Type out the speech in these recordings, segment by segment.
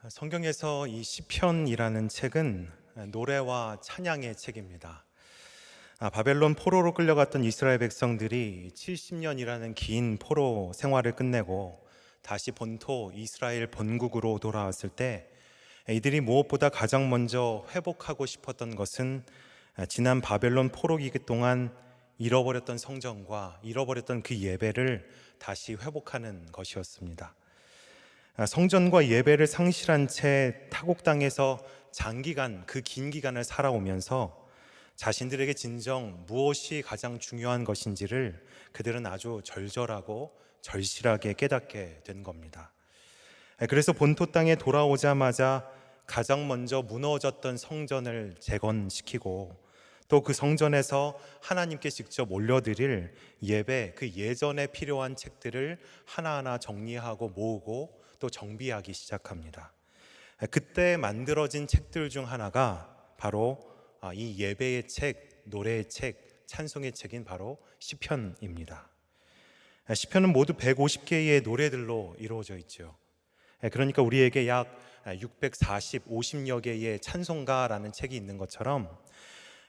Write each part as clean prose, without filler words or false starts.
성경에서 이 시편이라는 책은 노래와 찬양의 책입니다. 바벨론 포로로 끌려갔던 이스라엘 백성들이 70년이라는 긴 포로 생활을 끝내고 다시 본토 이스라엘 본국으로 돌아왔을 때 이들이 무엇보다 가장 먼저 회복하고 싶었던 것은 지난 바벨론 포로 기간 동안 잃어버렸던 성전과 잃어버렸던 그 예배를 다시 회복하는 것이었습니다. 성전과 예배를 상실한 채 타국 땅에서 장기간, 그 긴 기간을 살아오면서 자신들에게 진정 무엇이 가장 중요한 것인지를 그들은 아주 절절하고 절실하게 깨닫게 된 겁니다. 그래서 본토 땅에 돌아오자마자 가장 먼저 무너졌던 성전을 재건시키고 또 그 성전에서 하나님께 직접 올려드릴 예배, 그 예전에 필요한 책들을 하나하나 정리하고 모으고 또 정비하기 시작합니다. 그때 만들어진 책들 중 하나가 바로 이 예배의 책, 노래의 책, 찬송의 책인 바로 시편입니다. 시편은 모두 150개의 노래들로 이루어져 있죠. 그러니까 우리에게 약 50여 개의 찬송가라는 책이 있는 것처럼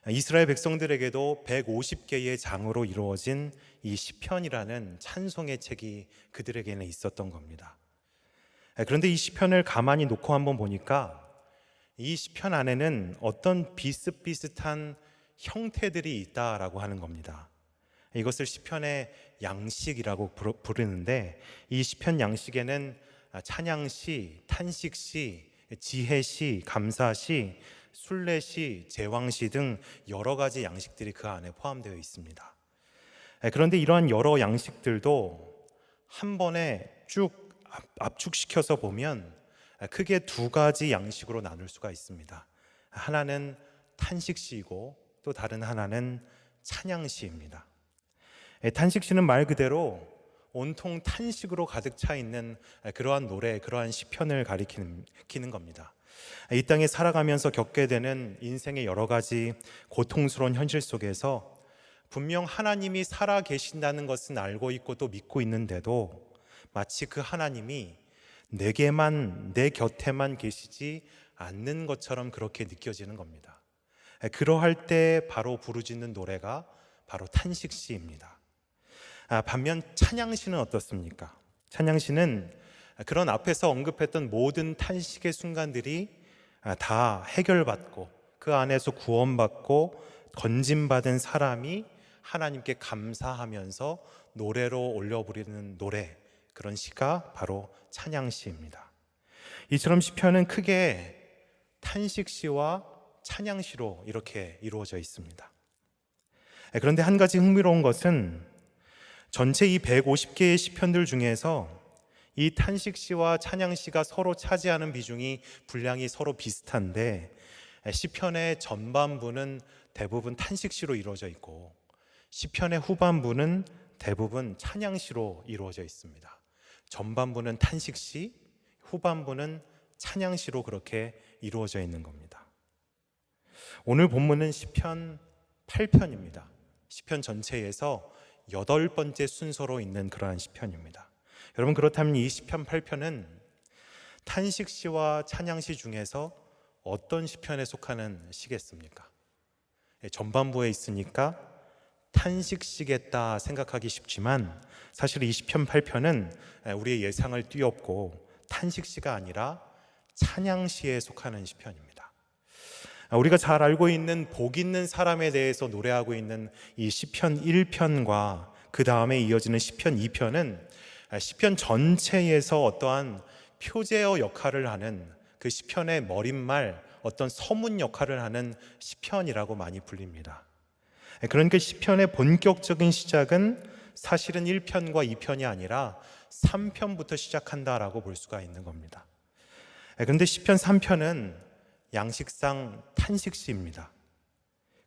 이스라엘 백성들에게도 150개의 장으로 이루어진 이 시편이라는 찬송의 책이 그들에게는 있었던 겁니다. 그런데 이 시편을 가만히 놓고 한번 보니까 이 시편 안에는 어떤 비슷비슷한 형태들이 있다라고 하는 겁니다. 이것을 시편의 양식이라고 부르는데 이 시편 양식에는 찬양시, 탄식시, 지혜시, 감사시, 순례시, 제왕시 등 여러 가지 양식들이 그 안에 포함되어 있습니다. 그런데 이러한 여러 양식들도 한 번에 쭉 압축시켜서 보면 크게 두 가지 양식으로 나눌 수가 있습니다. 하나는 탄식시이고 또 다른 하나는 찬양시입니다. 탄식시는 말 그대로 온통 탄식으로 가득 차 있는 그러한 노래, 그러한 시편을 가리키는 겁니다. 이 땅에 살아가면서 겪게 되는 인생의 여러 가지 고통스러운 현실 속에서 분명 하나님이 살아 계신다는 것은 알고 있고 또 믿고 있는데도 마치 그 하나님이 내게만, 내 곁에만 계시지 않는 것처럼 그렇게 느껴지는 겁니다. 그러할 때 바로 부르짖는 노래가 바로 탄식시입니다. 반면 찬양시는 어떻습니까? 찬양시는 그런 앞에서 언급했던 모든 탄식의 순간들이 다 해결받고 그 안에서 구원받고 건짐받은 사람이 하나님께 감사하면서 노래로 올려 부르는 노래, 그런 시가 바로 찬양시입니다. 이처럼 시편은 크게 탄식시와 찬양시로 이렇게 이루어져 있습니다. 그런데 한 가지 흥미로운 것은 전체 이 150개의 시편들 중에서 이 탄식시와 찬양시가 서로 차지하는 비중이 분량이 서로 비슷한데 시편의 전반부는 대부분 탄식시로 이루어져 있고 시편의 후반부는 대부분 찬양시로 이루어져 있습니다. 전반부는 탄식시, 후반부는 찬양시로 그렇게 이루어져 있는 겁니다. 오늘 본문은 시편 8편입니다. 시편 전체에서 8번째 순서로 있는 그러한 시편입니다. 여러분, 그렇다면 이 시편 8편은 탄식시와 찬양시 중에서 어떤 시편에 속하는 시겠습니까? 전반부에 있으니까 탄식시겠다 생각하기 쉽지만 사실 이 시편 8편은 우리의 예상을 뛰었고 탄식시가 아니라 찬양시에 속하는 시편입니다. 우리가 잘 알고 있는 복 있는 사람에 대해서 노래하고 있는 이 시편 1편과 그 다음에 이어지는 시편 2편은 시편 전체에서 어떠한 표제어 역할을 하는 그 시편의 머릿말, 어떤 서문 역할을 하는 시편이라고 많이 불립니다. 그러니까 시편의 본격적인 시작은 사실은 1편과 2편이 아니라 3편부터 시작한다라고 볼 수가 있는 겁니다. 그런데 시편 3편은 양식상 탄식시입니다.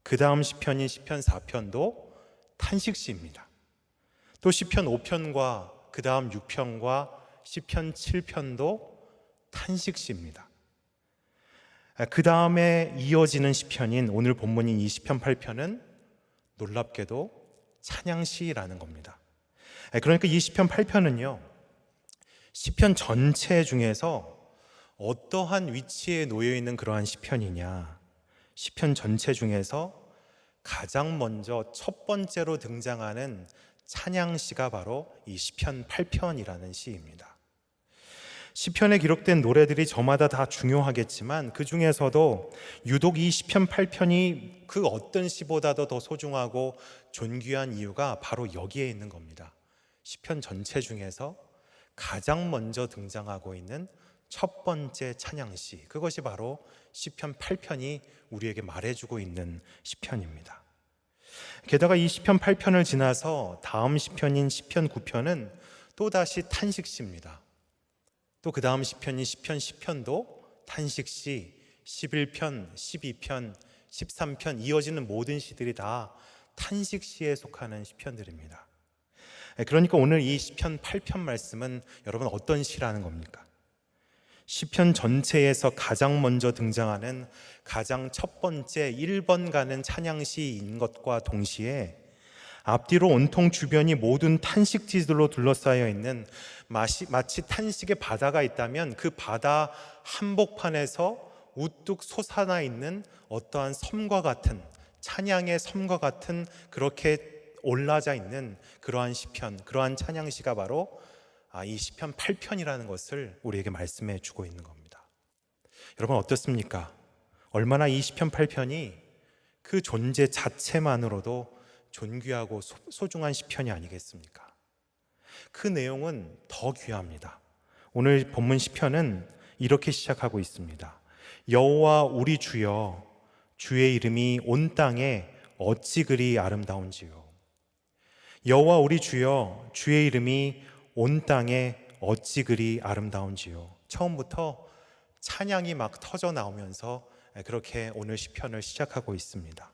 그 다음 시편인 시편 4편도 탄식시입니다. 또 시편 5편과 그 다음 6편과 시편 7편도 탄식시입니다. 그 다음에 이어지는 시편인 오늘 본문인 이 시편 8편은 놀랍게도 찬양시라는 겁니다. 그러니까 이 시편 8편은요, 시편 전체 중에서 어떠한 위치에 놓여 있는 그러한 시편이냐? 시편 전체 중에서 가장 먼저 첫 번째로 등장하는 찬양시가 바로 이 시편 8편이라는 시입니다. 시편에 기록된 노래들이 저마다 다 중요하겠지만 그 중에서도 유독 이 시편 8편이 그 어떤 시보다도 더 소중하고 존귀한 이유가 바로 여기에 있는 겁니다. 시편 전체 중에서 가장 먼저 등장하고 있는 첫 번째 찬양시, 그것이 바로 시편 8편이 우리에게 말해주고 있는 시편입니다. 게다가 이 시편 8편을 지나서 다음 시편인 시편 9편은 또다시 탄식시입니다. 또 그 다음 시편인 시편 10편도 탄식시, 11편, 12편, 13편 이어지는 모든 시들이 다 탄식시에 속하는 시편들입니다. 그러니까 오늘 이 시편 8편 말씀은 여러분 어떤 시라는 겁니까? 시편 전체에서 가장 먼저 등장하는 가장 첫 번째 1번 가는 찬양시인 것과 동시에 앞뒤로 온통 주변이 모든 탄식지들로 둘러싸여 있는 마치 탄식의 바다가 있다면 그 바다 한복판에서 우뚝 솟아나 있는 어떠한 섬과 같은, 찬양의 섬과 같은 그렇게 올라져 있는 그러한 시편, 그러한 찬양시가 바로 이 시편 8편이라는 것을 우리에게 말씀해 주고 있는 겁니다. 여러분 어떻습니까? 얼마나 이 시편 8편이 그 존재 자체만으로도 존귀하고 소중한 시편이 아니겠습니까? 그 내용은 더 귀합니다. 오늘 본문 시편은 이렇게 시작하고 있습니다. 여호와 우리 주여, 주의 이름이 온 땅에 어찌 그리 아름다운지요. 여호와 우리 주여, 주의 이름이 온 땅에 어찌 그리 아름다운지요. 처음부터 찬양이 막 터져 나오면서 그렇게 오늘 시편을 시작하고 있습니다.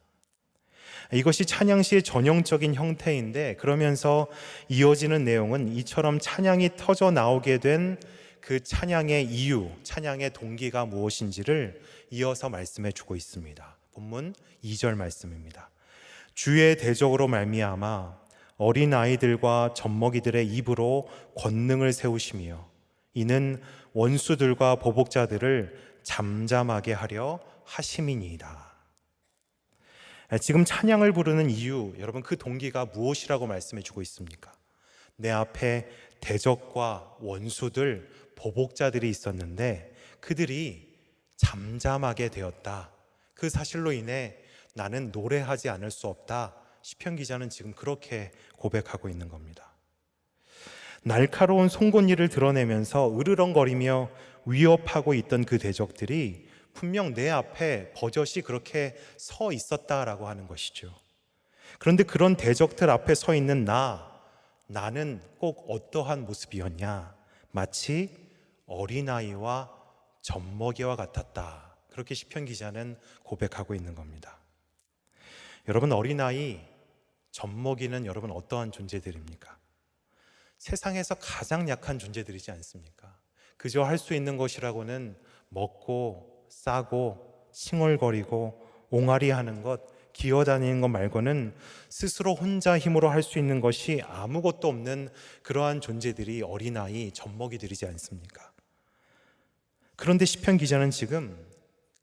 이것이 찬양시의 전형적인 형태인데 그러면서 이어지는 내용은 이처럼 찬양이 터져 나오게 된 그 찬양의 이유, 찬양의 동기가 무엇인지를 이어서 말씀해 주고 있습니다. 본문 2절 말씀입니다. 주의 대적으로 말미암아 어린 아이들과 젖먹이들의 입으로 권능을 세우시며 이는 원수들과 보복자들을 잠잠하게 하려 하심이니이다. 지금 찬양을 부르는 이유, 여러분 그 동기가 무엇이라고 말씀해 주고 있습니까? 내 앞에 대적과 원수들, 보복자들이 있었는데 그들이 잠잠하게 되었다. 그 사실로 인해 나는 노래하지 않을 수 없다. 시편 기자는 지금 그렇게 고백하고 있는 겁니다. 날카로운 송곳니를 드러내면서 으르렁거리며 위협하고 있던 그 대적들이 분명 내 앞에 버젓이 그렇게 서 있었다라고 하는 것이죠. 그런데 그런 대적들 앞에 서 있는 나는 꼭 어떠한 모습이었냐? 마치 어린아이와 젖먹이와 같았다. 그렇게 시편 기자는 고백하고 있는 겁니다. 여러분 어린아이, 젖먹이는 여러분 어떠한 존재들입니까? 세상에서 가장 약한 존재들이지 않습니까? 그저 할 수 있는 것이라고는 먹고 싸고 칭얼거리고 옹알이하는 것, 기어다니는 것 말고는 스스로 혼자 힘으로 할 수 있는 것이 아무것도 없는 그러한 존재들이 어린아이, 젖먹이들이지 않습니까? 그런데 시편 기자는 지금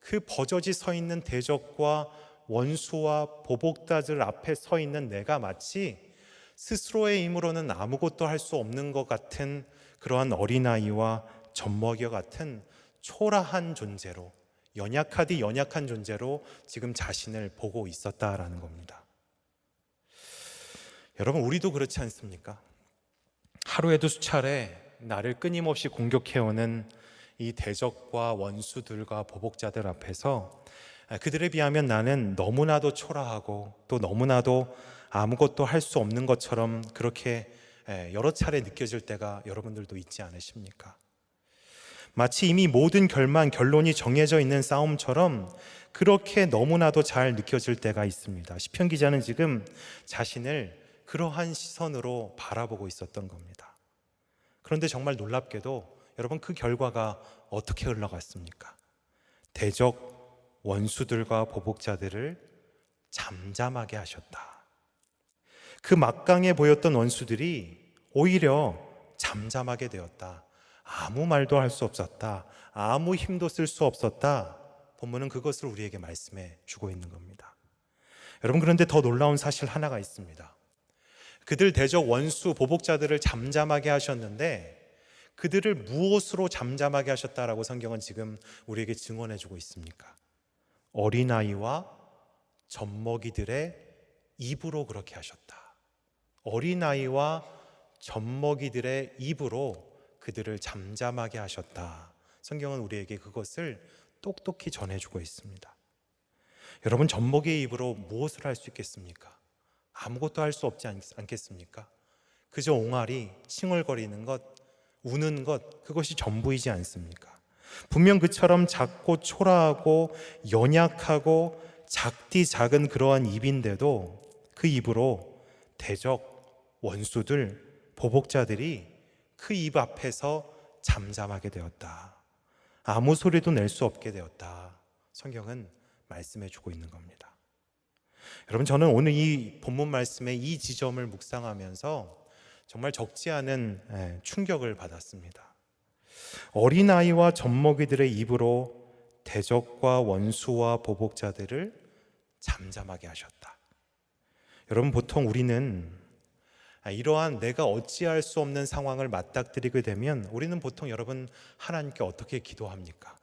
그 버젓이 서 있는 대적과 원수와 보복자들 앞에 서 있는 내가 마치 스스로의 힘으로는 아무것도 할 수 없는 것 같은 그러한 어린아이와 젖먹이와 같은 초라한 존재로, 연약하디 연약한 존재로 지금 자신을 보고 있었다라는 겁니다. 여러분 우리도 그렇지 않습니까? 하루에도 수차례 나를 끊임없이 공격해오는 이 대적과 원수들과 보복자들 앞에서 그들에 비하면 나는 너무나도 초라하고 또 너무나도 아무것도 할 수 없는 것처럼 그렇게 여러 차례 느껴질 때가 여러분들도 있지 않으십니까? 마치 이미 모든 결론이 정해져 있는 싸움처럼 그렇게 너무나도 잘 느껴질 때가 있습니다. 시편 기자는 지금 자신을 그러한 시선으로 바라보고 있었던 겁니다. 그런데 정말 놀랍게도 여러분 그 결과가 어떻게 흘러갔습니까? 대적 원수들과 보복자들을 잠잠하게 하셨다. 그 막강해 보였던 원수들이 오히려 잠잠하게 되었다. 아무 말도 할 수 없었다. 아무 힘도 쓸 수 없었다. 본문은 그것을 우리에게 말씀해 주고 있는 겁니다. 여러분, 그런데 더 놀라운 사실 하나가 있습니다. 그들 대적 원수 보복자들을 잠잠하게 하셨는데 그들을 무엇으로 잠잠하게 하셨다라고 성경은 지금 우리에게 증언해 주고 있습니까? 어린아이와 젖먹이들의 입으로 그렇게 하셨다. 어린아이와 젖먹이들의 입으로 그들을 잠잠하게 하셨다. 성경은 우리에게 그것을 똑똑히 전해주고 있습니다. 여러분, 젖먹이의 입으로 무엇을 할 수 있겠습니까? 아무것도 할 수 없지 않겠습니까? 그저 옹알이, 칭얼거리는 것, 우는 것, 그것이 전부이지 않습니까? 분명 그처럼 작고 초라하고 연약하고 작디 작은 그러한 입인데도 그 입으로 대적, 원수들, 보복자들이 그 입 앞에서 잠잠하게 되었다. 아무 소리도 낼 수 없게 되었다. 성경은 말씀해 주고 있는 겁니다. 여러분, 저는 오늘 이 본문 말씀의 이 지점을 묵상하면서 정말 적지 않은 충격을 받았습니다. 어린아이와 젖먹이들의 입으로 대적과 원수와 보복자들을 잠잠하게 하셨다. 여러분, 보통 우리는 이러한 내가 어찌할 수 없는 상황을 맞닥뜨리게 되면 우리는 보통 여러분 하나님께 어떻게 기도합니까?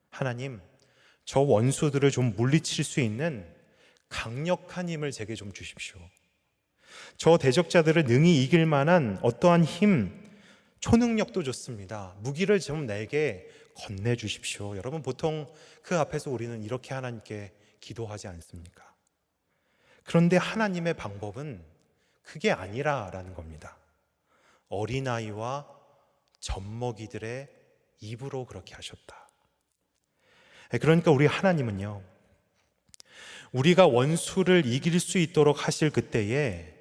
하나님, 저 원수들을 좀 물리칠 수 있는 강력한 힘을 제게 좀 주십시오. 저 대적자들을 능히 이길 만한 어떠한 힘, 초능력도 좋습니다. 무기를 좀 내게 건네주십시오. 여러분, 보통 그 앞에서 우리는 이렇게 하나님께 기도하지 않습니까? 그런데 하나님의 방법은 그게 아니라라는 겁니다. 어린아이와 젖먹이들의 입으로 그렇게 하셨다. 그러니까 우리 하나님은요, 우리가 원수를 이길 수 있도록 하실 그때에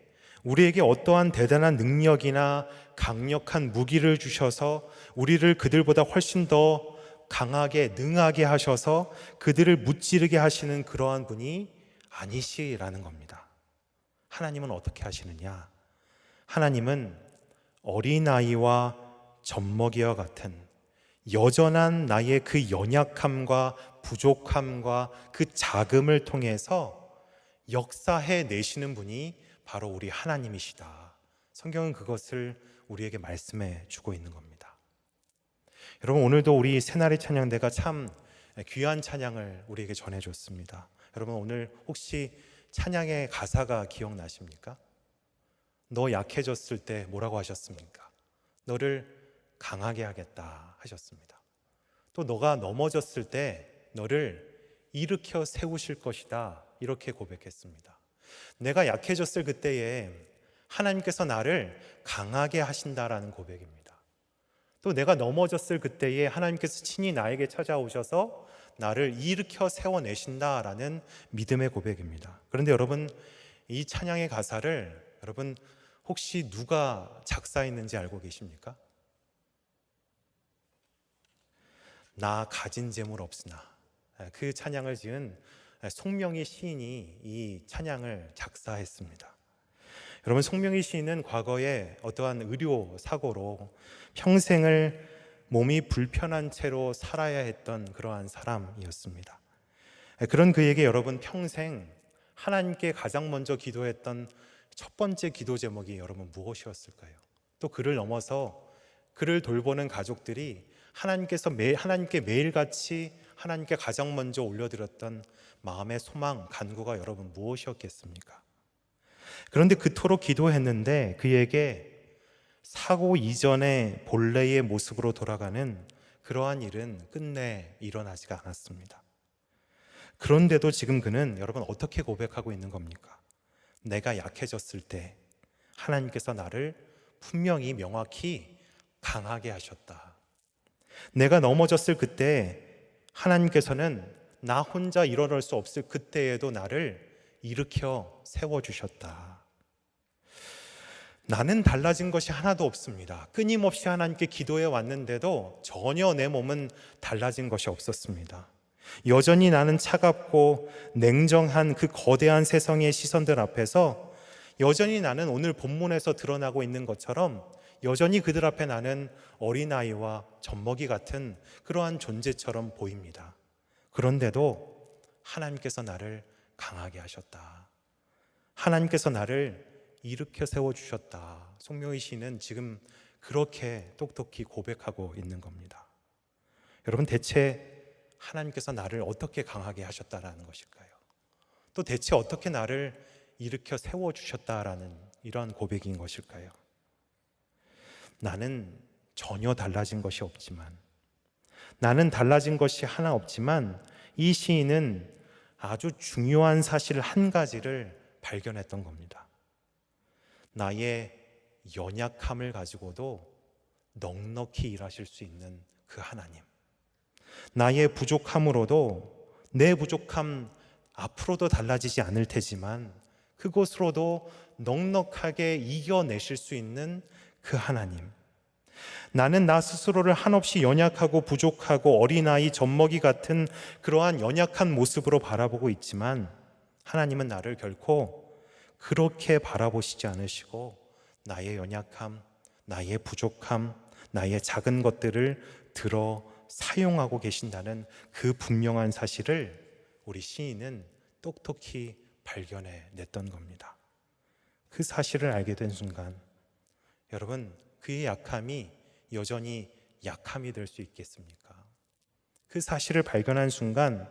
우리에게 어떠한 대단한 능력이나 강력한 무기를 주셔서 우리를 그들보다 훨씬 더 강하게 능하게 하셔서 그들을 무찌르게 하시는 그러한 분이 아니시라는 겁니다. 하나님은 어떻게 하시느냐? 하나님은 어린아이와 젖먹이와 같은 여전한 나의 그 연약함과 부족함과 그 자금을 통해서 역사해 내시는 분이 바로 우리 하나님이시다. 성경은 그것을 우리에게 말씀해 주고 있는 겁니다. 여러분, 오늘도 우리 새날의 찬양대가 참 귀한 찬양을 우리에게 전해줬습니다. 여러분, 오늘 혹시 찬양의 가사가 기억나십니까? 너 약해졌을 때 뭐라고 하셨습니까? 너를 강하게 하겠다 하셨습니다. 또 너가 넘어졌을 때 너를 일으켜 세우실 것이다 이렇게 고백했습니다. 내가 약해졌을 그때에 하나님께서 나를 강하게 하신다라는 고백입니다. 또 내가 넘어졌을 그때에 하나님께서 친히 나에게 찾아오셔서 나를 일으켜 세워내신다라는 믿음의 고백입니다. 그런데 여러분, 이 찬양의 가사를 여러분 혹시 누가 작사했는지 알고 계십니까? 나 가진 재물 없으나, 그 찬양을 지은 송명희 시인이 이 찬양을 작사했습니다. 여러분, 송명희 시인은 과거에 어떠한 의료 사고로 평생을 몸이 불편한 채로 살아야 했던 그러한 사람이었습니다. 그런 그에게 여러분 평생 하나님께 가장 먼저 기도했던 첫 번째 기도 제목이 여러분 무엇이었을까요? 또 그를 넘어서 그를 돌보는 가족들이 하나님께 매일같이 하나님께 가장 먼저 올려드렸던 마음의 소망, 간구가 여러분 무엇이었겠습니까? 그런데 그토록 기도했는데 그에게 사고 이전의 본래의 모습으로 돌아가는 그러한 일은 끝내 일어나지가 않았습니다. 그런데도 지금 그는 여러분 어떻게 고백하고 있는 겁니까? 내가 약해졌을 때 하나님께서 나를 분명히 명확히 강하게 하셨다. 내가 넘어졌을 그때 하나님께서는 나 혼자 일어날 수 없을 그때에도 나를 일으켜 세워주셨다. 나는 달라진 것이 하나도 없습니다. 끊임없이 하나님께 기도해 왔는데도 전혀 내 몸은 달라진 것이 없었습니다. 여전히 나는 차갑고 냉정한 그 거대한 세상의 시선들 앞에서 여전히 나는 오늘 본문에서 드러나고 있는 것처럼 여전히 그들 앞에 나는 어린아이와 젖먹이 같은 그러한 존재처럼 보입니다. 그런데도 하나님께서 나를 강하게 하셨다. 하나님께서 나를 일으켜 세워주셨다. 송명희 씨는 지금 그렇게 똑똑히 고백하고 있는 겁니다. 여러분, 대체 하나님께서 나를 어떻게 강하게 하셨다라는 것일까요? 또 대체 어떻게 나를 일으켜 세워주셨다라는 이러한 고백인 것일까요? 나는 전혀 달라진 것이 없지만, 나는 달라진 것이 하나 없지만, 이 시인은 아주 중요한 사실 한 가지를 발견했던 겁니다. 나의 연약함을 가지고도 넉넉히 일하실 수 있는 그 하나님, 나의 부족함으로도 내 부족함 앞으로도 달라지지 않을 테지만 그것으로도 넉넉하게 이겨내실 수 있는 그 하나님, 나는 나 스스로를 한없이 연약하고 부족하고 어린아이 젖먹이 같은 그러한 연약한 모습으로 바라보고 있지만 하나님은 나를 결코 그렇게 바라보시지 않으시고 나의 연약함, 나의 부족함, 나의 작은 것들을 들어 사용하고 계신다는 그 분명한 사실을 우리 시인은 똑똑히 발견해 냈던 겁니다. 그 사실을 알게 된 순간 여러분, 그의 약함이 여전히 약함이 될 수 있겠습니까? 그 사실을 발견한 순간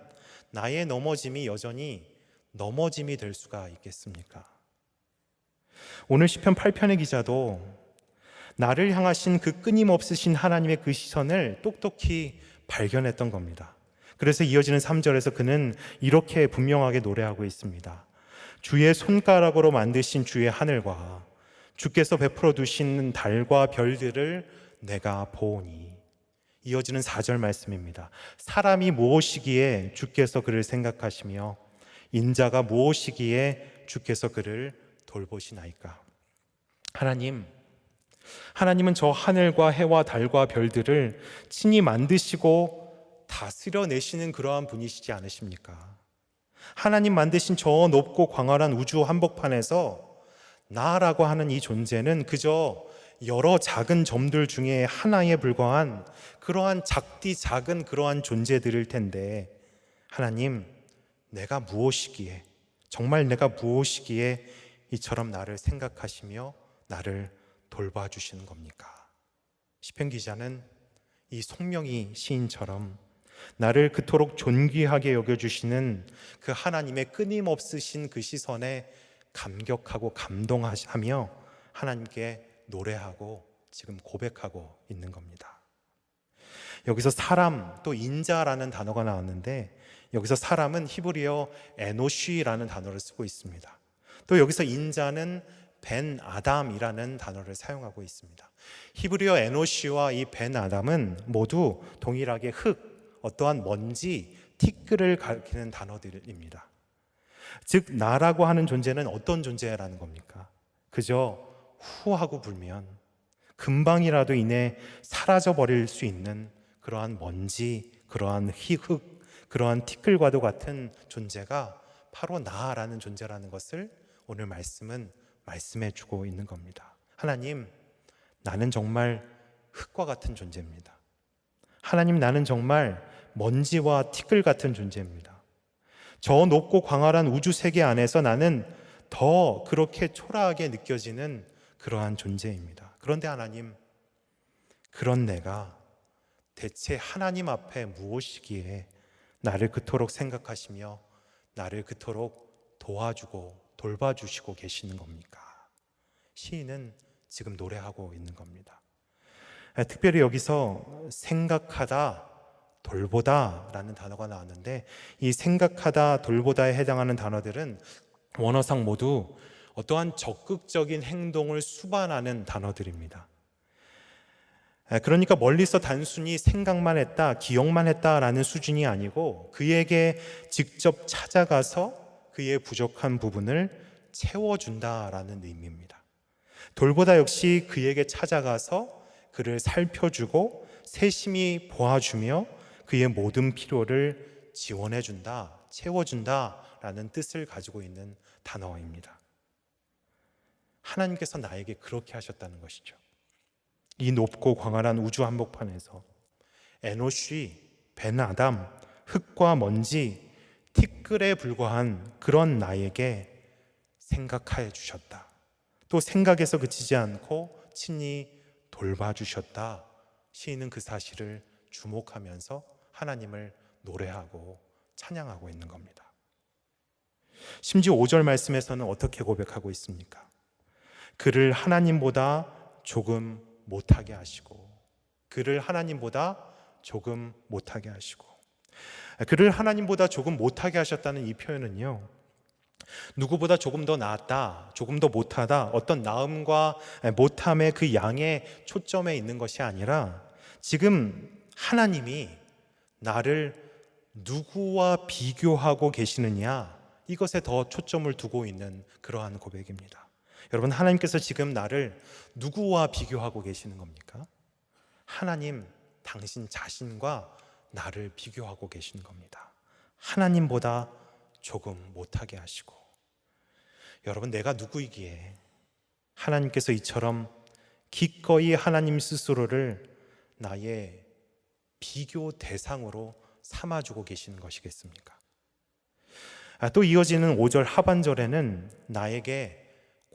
나의 넘어짐이 여전히 넘어짐이 될 수가 있겠습니까? 오늘 시편 8편의 기자도 나를 향하신 그 끊임없으신 하나님의 그 시선을 똑똑히 발견했던 겁니다. 그래서 이어지는 3절에서 그는 이렇게 분명하게 노래하고 있습니다. 주의 손가락으로 만드신 주의 하늘과 주께서 베풀어 두신 달과 별들을 내가 보오니. 이어지는 4절 말씀입니다. 사람이 무엇이기에 주께서 그를 생각하시며 인자가 무엇이기에 주께서 그를 돌보시나이까. 하나님은 저 하늘과 해와 달과 별들을 친히 만드시고 다스려내시는 그러한 분이시지 않으십니까? 하나님 만드신 저 높고 광활한 우주 한복판에서 나라고 하는 이 존재는 그저 여러 작은 점들 중에 하나에 불과한 그러한 작디 작은 그러한 존재들일 텐데, 하나님, 내가 무엇이기에, 정말 내가 무엇이기에 이처럼 나를 생각하시며 나를 돌봐주시는 겁니까? 시편 기자는 이 송명희 시인처럼 나를 그토록 존귀하게 여겨주시는 그 하나님의 끊임없으신 그 시선에 감격하고 감동하며 하나님께 노래하고 지금 고백하고 있는 겁니다. 여기서 사람, 또 인자라는 단어가 나왔는데 여기서 사람은 히브리어 에노쉬라는 단어를 쓰고 있습니다. 또 여기서 인자는 벤 아담이라는 단어를 사용하고 있습니다. 히브리어 에노쉬와 이 벤 아담은 모두 동일하게 흙, 어떠한 먼지, 티끌을 가리키는 단어들입니다. 즉 나라고 하는 존재는 어떤 존재라는 겁니까? 그저 후하고 불면 금방이라도 인해 사라져버릴 수 있는 그러한 먼지, 그러한 흙, 그러한 티끌과도 같은 존재가 바로 나라는 존재라는 것을 오늘 말씀은 말씀해 주고 있는 겁니다. 하나님, 나는 정말 흙과 같은 존재입니다. 하나님, 나는 정말 먼지와 티끌 같은 존재입니다. 저 높고 광활한 우주 세계 안에서 나는 더 그렇게 초라하게 느껴지는 그러한 존재입니다. 그런데 하나님, 그런 내가 대체 하나님 앞에 무엇이기에 나를 그토록 생각하시며 나를 그토록 도와주고 돌봐주시고 계시는 겁니까? 시인은 지금 노래하고 있는 겁니다. 특별히 여기서 생각하다, 돌보다 라는 단어가 나왔는데 이 생각하다, 돌보다에 해당하는 단어들은 원어상 모두 어떠한 적극적인 행동을 수반하는 단어들입니다. 그러니까 멀리서 단순히 생각만 했다, 기억만 했다라는 수준이 아니고 그에게 직접 찾아가서 그의 부족한 부분을 채워준다라는 의미입니다. 돌보다 역시 그에게 찾아가서 그를 살펴주고 세심히 보아주며 그의 모든 필요를 지원해준다, 채워준다라는 뜻을 가지고 있는 단어입니다. 하나님께서 나에게 그렇게 하셨다는 것이죠. 이 높고 광활한 우주 한복판에서 에노시, 벤아담, 흙과 먼지, 티끌에 불과한 그런 나에게 생각하여 주셨다. 또 생각에서 그치지 않고 친히 돌봐주셨다. 시인은 그 사실을 주목하면서 하나님을 노래하고 찬양하고 있는 겁니다. 심지어 5절 말씀에서는 어떻게 고백하고 있습니까? 그를 하나님보다 조금 못하게 하시고, 그를 하나님보다 조금 못하게 하시고, 그를 하나님보다 조금 못하게 하셨다는 이 표현은요, 누구보다 조금 더 낫다, 조금 더 못하다, 어떤 나음과 못함의 그 양의 초점에 있는 것이 아니라 지금 하나님이 나를 누구와 비교하고 계시느냐, 이것에 더 초점을 두고 있는 그러한 고백입니다. 여러분, 하나님께서 지금 나를 누구와 비교하고 계시는 겁니까? 하나님, 당신 자신과 나를 비교하고 계시는 겁니다. 하나님보다 조금 못하게 하시고, 여러분, 내가 누구이기에 하나님께서 이처럼 기꺼이 하나님 스스로를 나의 비교 대상으로 삼아주고 계시는 것이겠습니까? 또 이어지는 5절 하반절에는 나에게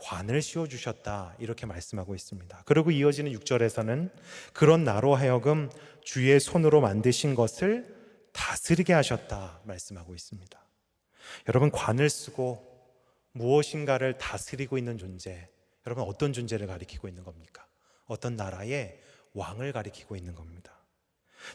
관을 씌워주셨다, 이렇게 말씀하고 있습니다. 그리고 이어지는 6절에서는 그런 나로 하여금 주의 손으로 만드신 것을 다스리게 하셨다 말씀하고 있습니다. 여러분, 관을 쓰고 무엇인가를 다스리고 있는 존재, 여러분 어떤 존재를 가리키고 있는 겁니까? 어떤 나라의 왕을 가리키고 있는 겁니다.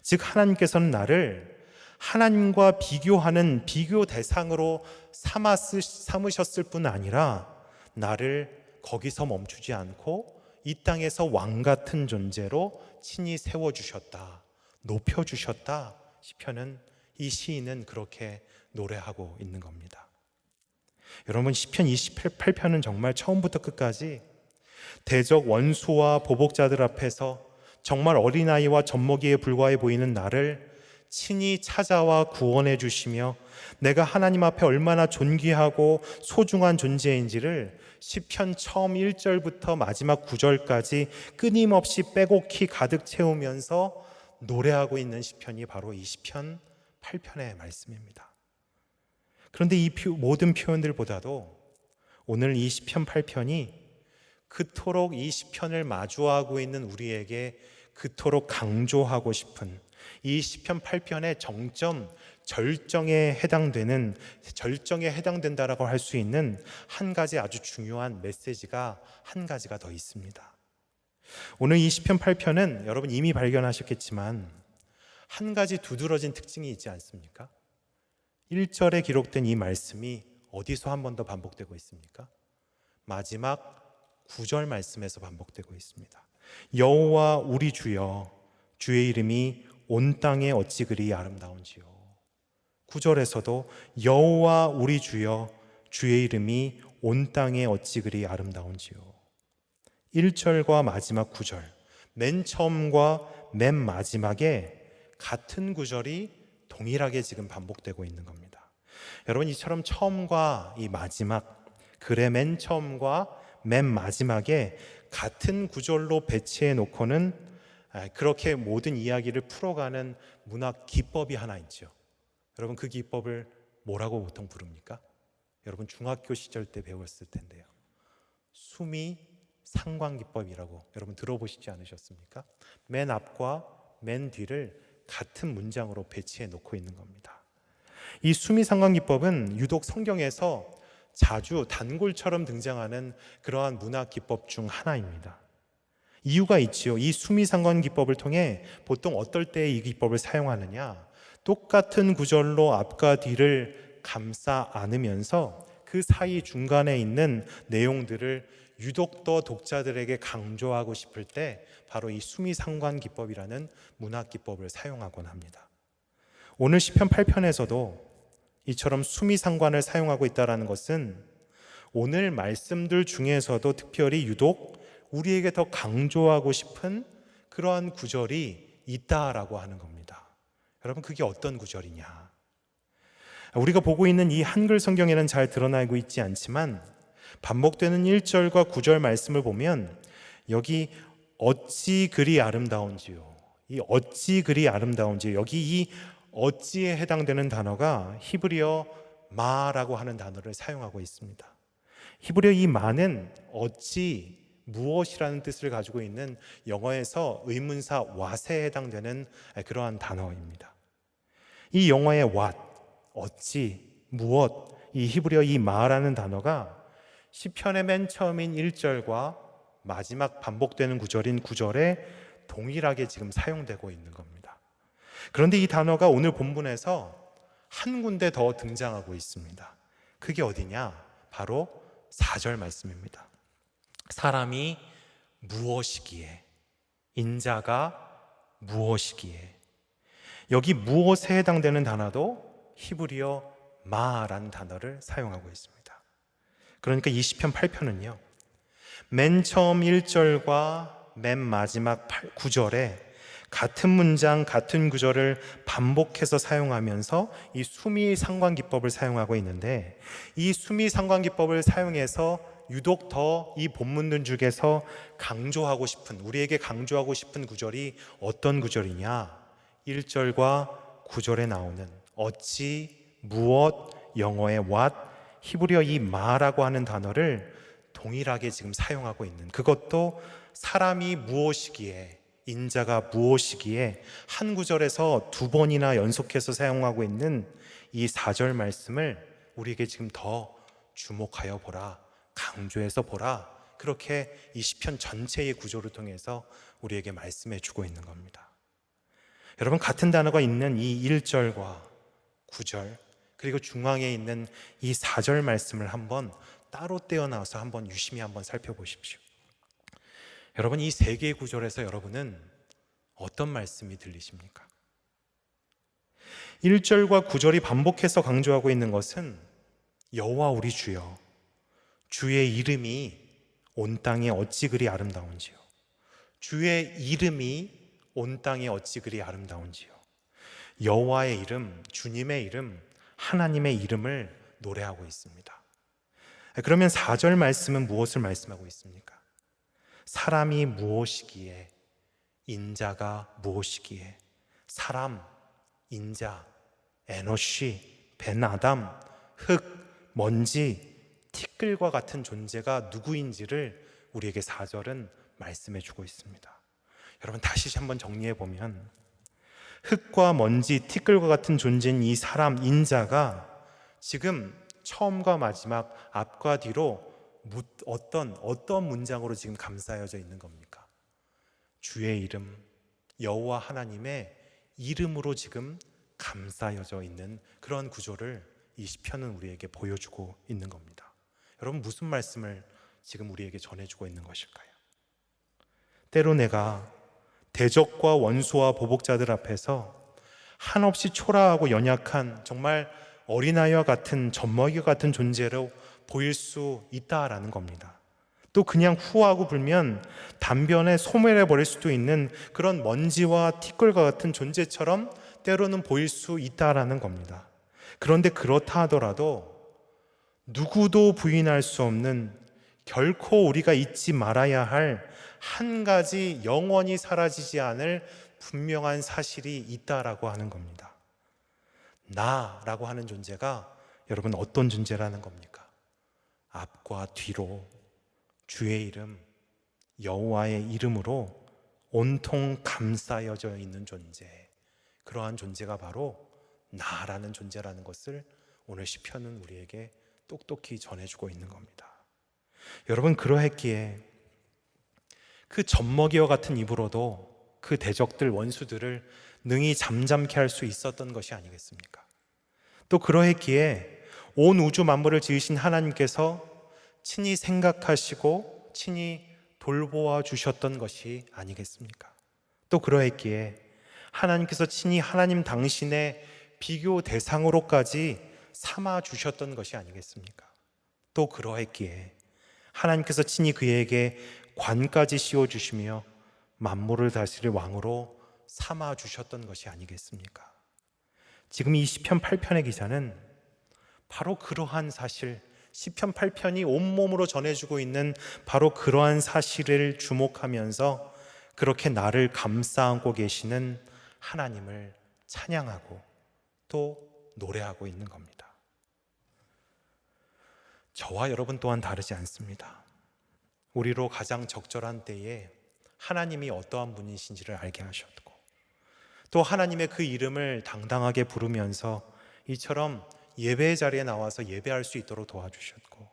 즉, 하나님께서는 나를 하나님과 비교하는 비교 대상으로 삼으셨을 뿐 아니라 나를 거기서 멈추지 않고 이 땅에서 왕 같은 존재로 친히 세워주셨다, 높여주셨다. 시편은, 이 시인은 그렇게 노래하고 있는 겁니다. 여러분, 시편 28편은 정말 처음부터 끝까지 대적 원수와 보복자들 앞에서 정말 어린아이와 젖먹이에 불과해 보이는 나를 친히 찾아와 구원해 주시며 내가 하나님 앞에 얼마나 존귀하고 소중한 존재인지를 시편 처음 1절부터 마지막 9절까지 끊임없이 빼곡히 가득 채우면서 노래하고 있는 시편이 바로 이 시편 8편의 말씀입니다. 그런데 이 모든 표현들보다도 오늘 이 시편 8편이 그토록 이 시편을 마주하고 있는 우리에게 그토록 강조하고 싶은 이 시편 8편의 정점, 절정에 해당된다라고 할 수 있는 한 가지 아주 중요한 메시지가 한 가지가 더 있습니다. 오늘 이 시편 8편은 여러분 이미 발견하셨겠지만 한 가지 두드러진 특징이 있지 않습니까? 1절에 기록된 이 말씀이 어디서 한 번 더 반복되고 있습니까? 마지막 9절 말씀에서 반복되고 있습니다. 여호와 우리 주여, 주의 이름이 온 땅에 어찌 그리 아름다운지요. 9절에서도 여호와 우리 주여, 주의 이름이 온 땅에 어찌 그리 아름다운지요. 1절과 마지막 9절, 맨 처음과 맨 마지막에 같은 구절이 동일하게 지금 반복되고 있는 겁니다. 여러분, 이처럼 처음과 이 마지막, 글의 맨 처음과 맨 마지막에 같은 구절로 배치해 놓고는 그렇게 모든 이야기를 풀어가는 문학 기법이 하나 있죠. 여러분, 그 기법을 뭐라고 보통 부릅니까? 여러분 중학교 시절 때 배웠을 텐데요. 수미 상관 기법이라고 여러분 들어보시지 않으셨습니까? 맨 앞과 맨 뒤를 같은 문장으로 배치해 놓고 있는 겁니다. 이 수미 상관 기법은 유독 성경에서 자주 단골처럼 등장하는 그러한 문학 기법 중 하나입니다. 이유가 있지요. 이 수미상관 기법을 통해 보통 어떨 때 이 기법을 사용하느냐, 똑같은 구절로 앞과 뒤를 감싸 안으면서 그 사이 중간에 있는 내용들을 유독 더 독자들에게 강조하고 싶을 때 바로 이 수미상관 기법이라는 문학 기법을 사용하곤 합니다. 오늘 시편 8편에서도 이처럼 수미상관을 사용하고 있다는 것은 오늘 말씀들 중에서도 특별히 유독 우리에게 더 강조하고 싶은 그러한 구절이 있다라고 하는 겁니다. 여러분, 그게 어떤 구절이냐? 우리가 보고 있는 이 한글 성경에는 잘 드러나고 있지 않지만 반복되는 1절과 9절 말씀을 보면 여기 어찌 그리 아름다운지요. 이 어찌 그리 아름다운지, 여기 이 어찌에 해당되는 단어가 히브리어 마라고 하는 단어를 사용하고 있습니다. 히브리어 이 마는 어찌, 무엇이라는 뜻을 가지고 있는 영어에서 의문사 what에 해당되는 그러한 단어입니다. 이 영어의 what, 어찌, 무엇, 이 히브리어 이 마라는 단어가 시편의 맨 처음인 1절과 마지막 반복되는 구절인 9절에 동일하게 지금 사용되고 있는 겁니다. 그런데 이 단어가 오늘 본문에서 한 군데 더 등장하고 있습니다. 그게 어디냐? 바로 4절 말씀입니다. 사람이 무엇이기에, 인자가 무엇이기에. 여기 무엇에 해당되는 단어도 히브리어 마라는 단어를 사용하고 있습니다. 그러니까 이 시편 8편은요, 맨 처음 1절과 맨 마지막 9절에 같은 문장, 같은 구절을 반복해서 사용하면서 이 수미상관기법을 사용하고 있는데, 이 수미상관기법을 사용해서 유독 더 이 본문들 중에서 우리에게 강조하고 싶은 구절이 어떤 구절이냐? 1절과 9절에 나오는 어찌, 무엇, 영어의 what, 히브리어 이 마라고 하는 단어를 동일하게 지금 사용하고 있는, 그것도 사람이 무엇이기에, 인자가 무엇이기에 한 구절에서 두 번이나 연속해서 사용하고 있는 이 4절 말씀을 우리에게 지금 더 주목하여 보라, 강조해서 보라, 그렇게 이 시편 전체의 구조를 통해서 우리에게 말씀해 주고 있는 겁니다. 여러분, 같은 단어가 있는 이 1절과 9절 그리고 중앙에 있는 이 4절 말씀을 한번 따로 떼어놔서 한번 유심히 한번 살펴보십시오. 여러분, 이 세 개의 구절에서 여러분은 어떤 말씀이 들리십니까? 1절과 9절이 반복해서 강조하고 있는 것은 여호와 우리 주여, 주의 이름이 온 땅에 어찌 그리 아름다운지요. 주의 이름이 온 땅에 어찌 그리 아름다운지요. 여호와의 이름, 주님의 이름, 하나님의 이름을 노래하고 있습니다. 그러면 4절 말씀은 무엇을 말씀하고 있습니까? 사람이 무엇이기에, 인자가 무엇이기에. 사람, 인자, 에노시, 벤아담, 흙, 먼지, 티끌과 같은 존재가 누구인지를 우리에게 4절은 말씀해 주고 있습니다. 여러분, 다시 한번 정리해 보면 흙과 먼지, 티끌과 같은 존재인 이 사람, 인자가 지금 처음과 마지막, 앞과 뒤로 어떤 문장으로 지금 감싸여져 있는 겁니까? 주의 이름, 여호와 하나님의 이름으로 지금 감싸여져 있는 그런 구조를 이 시편은 우리에게 보여주고 있는 겁니다. 여러분, 무슨 말씀을 지금 우리에게 전해주고 있는 것일까요? 때로 내가 대적과 원수와 보복자들 앞에서 한없이 초라하고 연약한, 정말 어린아이와 같은, 젖먹이와 같은 존재로 보일 수 있다라는 겁니다. 또 그냥 후하고 불면 단변에 소멸해버릴 수도 있는 그런 먼지와 티끌과 같은 존재처럼 때로는 보일 수 있다라는 겁니다. 그런데 그렇다 하더라도 누구도 부인할 수 없는, 결코 우리가 잊지 말아야 할 한 가지 영원히 사라지지 않을 분명한 사실이 있다라고 하는 겁니다. 나라고 하는 존재가 여러분 어떤 존재라는 겁니까? 앞과 뒤로 주의 이름, 여호와의 이름으로 온통 감싸여져 있는 존재, 그러한 존재가 바로 나라는 존재라는 것을 오늘 시편은 우리에게 똑똑히 전해주고 있는 겁니다. 여러분, 그러했기에 그 젖먹이와 같은 입으로도 그 대적들, 원수들을 능히 잠잠케 할 수 있었던 것이 아니겠습니까? 또 그러했기에 온 우주 만물을 지으신 하나님께서 친히 생각하시고 친히 돌보아 주셨던 것이 아니겠습니까? 또 그러했기에 하나님께서 친히 하나님 당신의 비교 대상으로까지 삼아 주셨던 것이 아니겠습니까? 또 그러했기에 하나님께서 친히 그에게 관까지 씌워주시며 만물을 다스릴 왕으로 삼아 주셨던 것이 아니겠습니까? 지금 이 시편 8편의 기자는 바로 그러한 사실, 시편 8편이 온몸으로 전해주고 있는 바로 그러한 사실을 주목하면서 그렇게 나를 감싸 안고 계시는 하나님을 찬양하고 또 노래하고 있는 겁니다. 저와 여러분 또한 다르지 않습니다. 우리로 가장 적절한 때에 하나님이 어떠한 분이신지를 알게 하셨고, 또 하나님의 그 이름을 당당하게 부르면서 이처럼 예배의 자리에 나와서 예배할 수 있도록 도와주셨고,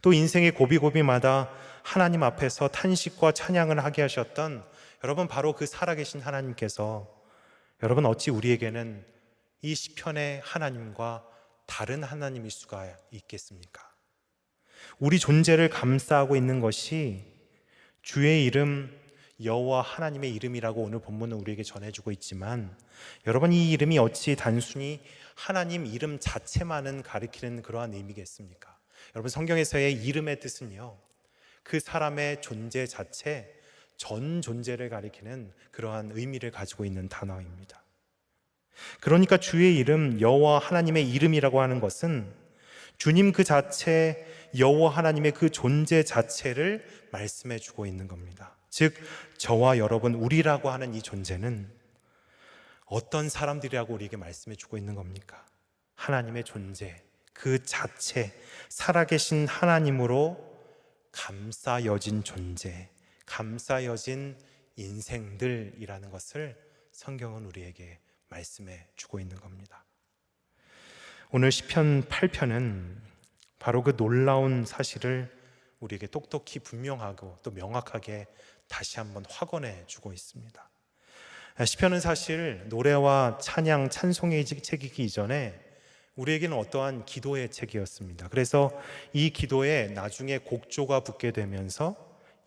또 인생의 고비고비마다 하나님 앞에서 탄식과 찬양을 하게 하셨던 여러분, 바로 그 살아계신 하나님께서 여러분, 어찌 우리에게는 이 시편의 하나님과 다른 하나님일 수가 있겠습니까? 우리 존재를 감싸고 있는 것이 주의 이름 여호와 하나님의 이름이라고 오늘 본문은 우리에게 전해주고 있지만, 여러분, 이 이름이 어찌 단순히 하나님 이름 자체만은 가리키는 그러한 의미겠습니까? 여러분, 성경에서의 이름의 뜻은요, 그 사람의 존재 자체, 전 존재를 가리키는 그러한 의미를 가지고 있는 단어입니다. 그러니까 주의 이름 여호와 하나님의 이름이라고 하는 것은 주님 그 자체, 여호와 하나님의 그 존재 자체를 말씀해 주고 있는 겁니다. 즉, 저와 여러분, 우리라고 하는 이 존재는 어떤 사람들이라고 우리에게 말씀해 주고 있는 겁니까? 하나님의 존재 그 자체, 살아계신 하나님으로 감싸여진 존재, 감싸여진 인생들이라는 것을 성경은 우리에게 말씀해 주고 있는 겁니다. 오늘 시편 8편은 바로 그 놀라운 사실을 우리에게 똑똑히 분명하고 또 명확하게 다시 한번 확언해 주고 있습니다. 시편은 사실 노래와 찬양, 찬송의 책이기 이전에 우리에게는 어떠한 기도의 책이었습니다. 그래서 이 기도에 나중에 곡조가 붙게 되면서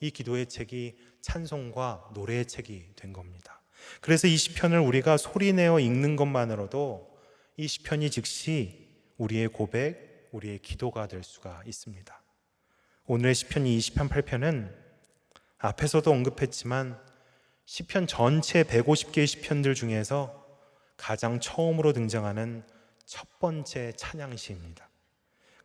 이 기도의 책이 찬송과 노래의 책이 된 겁니다. 그래서 이 시편을 우리가 소리내어 읽는 것만으로도 이 시편이 즉시 우리의 고백, 우리의 기도가 될 수가 있습니다. 오늘의 시편이 이 시편 8편은 앞에서도 언급했지만 시편 전체 150개의 시편들 중에서 가장 처음으로 등장하는 첫 번째 찬양시입니다.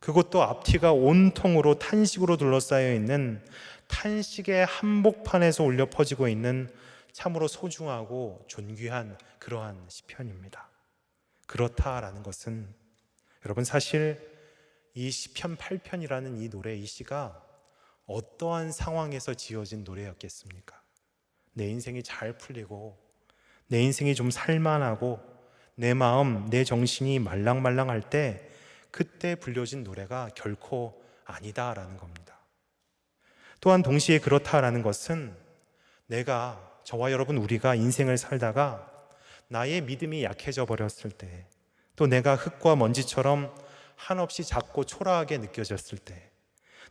그것도 앞뒤가 온통으로 탄식으로 둘러싸여 있는 탄식의 한복판에서 울려 퍼지고 있는 참으로 소중하고 존귀한 그러한 시편입니다. 그렇다라는 것은 여러분, 사실 이 시편 8편이라는 이 노래, 이 시가 어떠한 상황에서 지어진 노래였겠습니까? 내 인생이 잘 풀리고 내 인생이 좀 살만하고 내 마음, 내 정신이 말랑말랑할 때 그때 불려진 노래가 결코 아니다라는 겁니다. 또한 동시에 그렇다라는 것은 내가, 저와 여러분, 우리가 인생을 살다가 나의 믿음이 약해져 버렸을 때, 또 내가 흙과 먼지처럼 한없이 작고 초라하게 느껴졌을 때,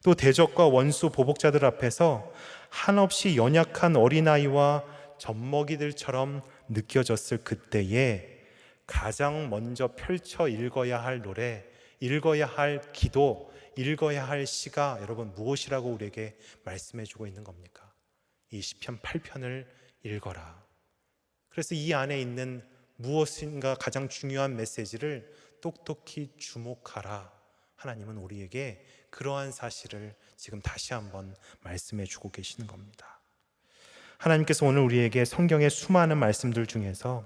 또 대적과 원수, 보복자들 앞에서 한없이 연약한 어린아이와 젖먹이들처럼 느껴졌을 그때에 가장 먼저 펼쳐 읽어야 할 노래, 읽어야 할 기도, 읽어야 할 시가 여러분 무엇이라고 우리에게 말씀해 주고 있는 겁니까? 이 시편 8편을 읽어라. 그래서 이 안에 있는 무엇인가 가장 중요한 메시지를 똑똑히 주목하라. 하나님은 우리에게 그러한 사실을 지금 다시 한번 말씀해 주고 계시는 겁니다. 하나님께서 오늘 우리에게 성경의 수많은 말씀들 중에서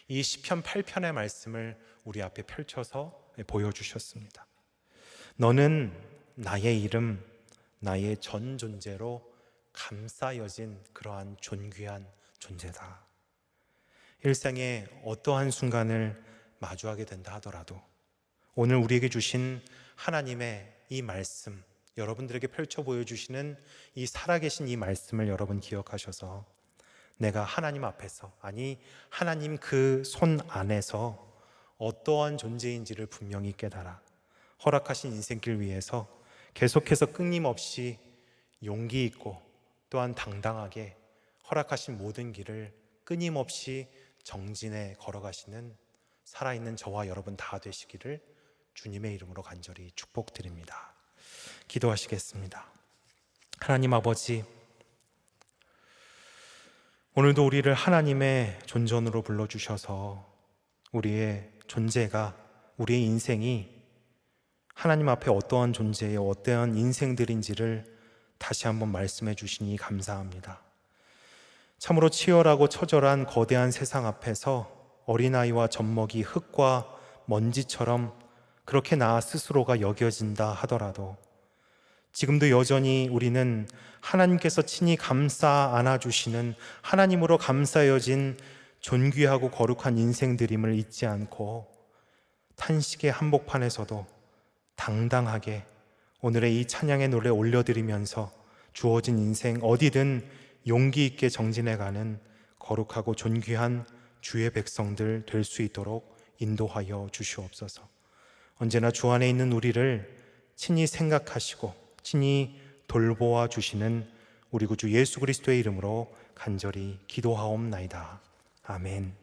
이 시편 8편의 말씀을 우리 앞에 펼쳐서 보여주셨습니다. 너는 나의 이름, 나의 전 존재로 감싸여진 그러한 존귀한 존재다. 일생의 어떠한 순간을 마주하게 된다 하더라도 오늘 우리에게 주신 하나님의 이 말씀, 여러분들에게 펼쳐 보여주시는 이 살아계신 이 말씀을 여러분 기억하셔서 내가 하나님 앞에서, 아니 하나님 그 손 안에서 어떠한 존재인지를 분명히 깨달아 허락하신 인생길 위해서 계속해서 끊임없이 용기 있고 또한 당당하게 허락하신 모든 길을 끊임없이 정진해 걸어가시는 살아있는 저와 여러분 다 되시기를 주님의 이름으로 간절히 축복드립니다. 기도하시겠습니다. 하나님 아버지, 오늘도 우리를 하나님의 존전으로 불러주셔서 우리의 존재가, 우리의 인생이 하나님 앞에 어떠한 존재의 어떠한 인생들인지를 다시 한번 말씀해 주시니 감사합니다. 참으로 치열하고 처절한 거대한 세상 앞에서 어린아이와 젖먹이 흙과 먼지처럼 그렇게 나 스스로가 여겨진다 하더라도 지금도 여전히 우리는 하나님께서 친히 감싸 안아주시는 하나님으로 감싸여진 존귀하고 거룩한 인생들임을 잊지 않고 탄식의 한복판에서도 당당하게 오늘의 이 찬양의 노래 올려드리면서 주어진 인생 어디든 용기 있게 정진해가는 거룩하고 존귀한 주의 백성들 될 수 있도록 인도하여 주시옵소서. 언제나 주 안에 있는 우리를 친히 생각하시고 친히 돌보아 주시는 우리 구주 예수 그리스도의 이름으로 간절히 기도하옵나이다. 아멘.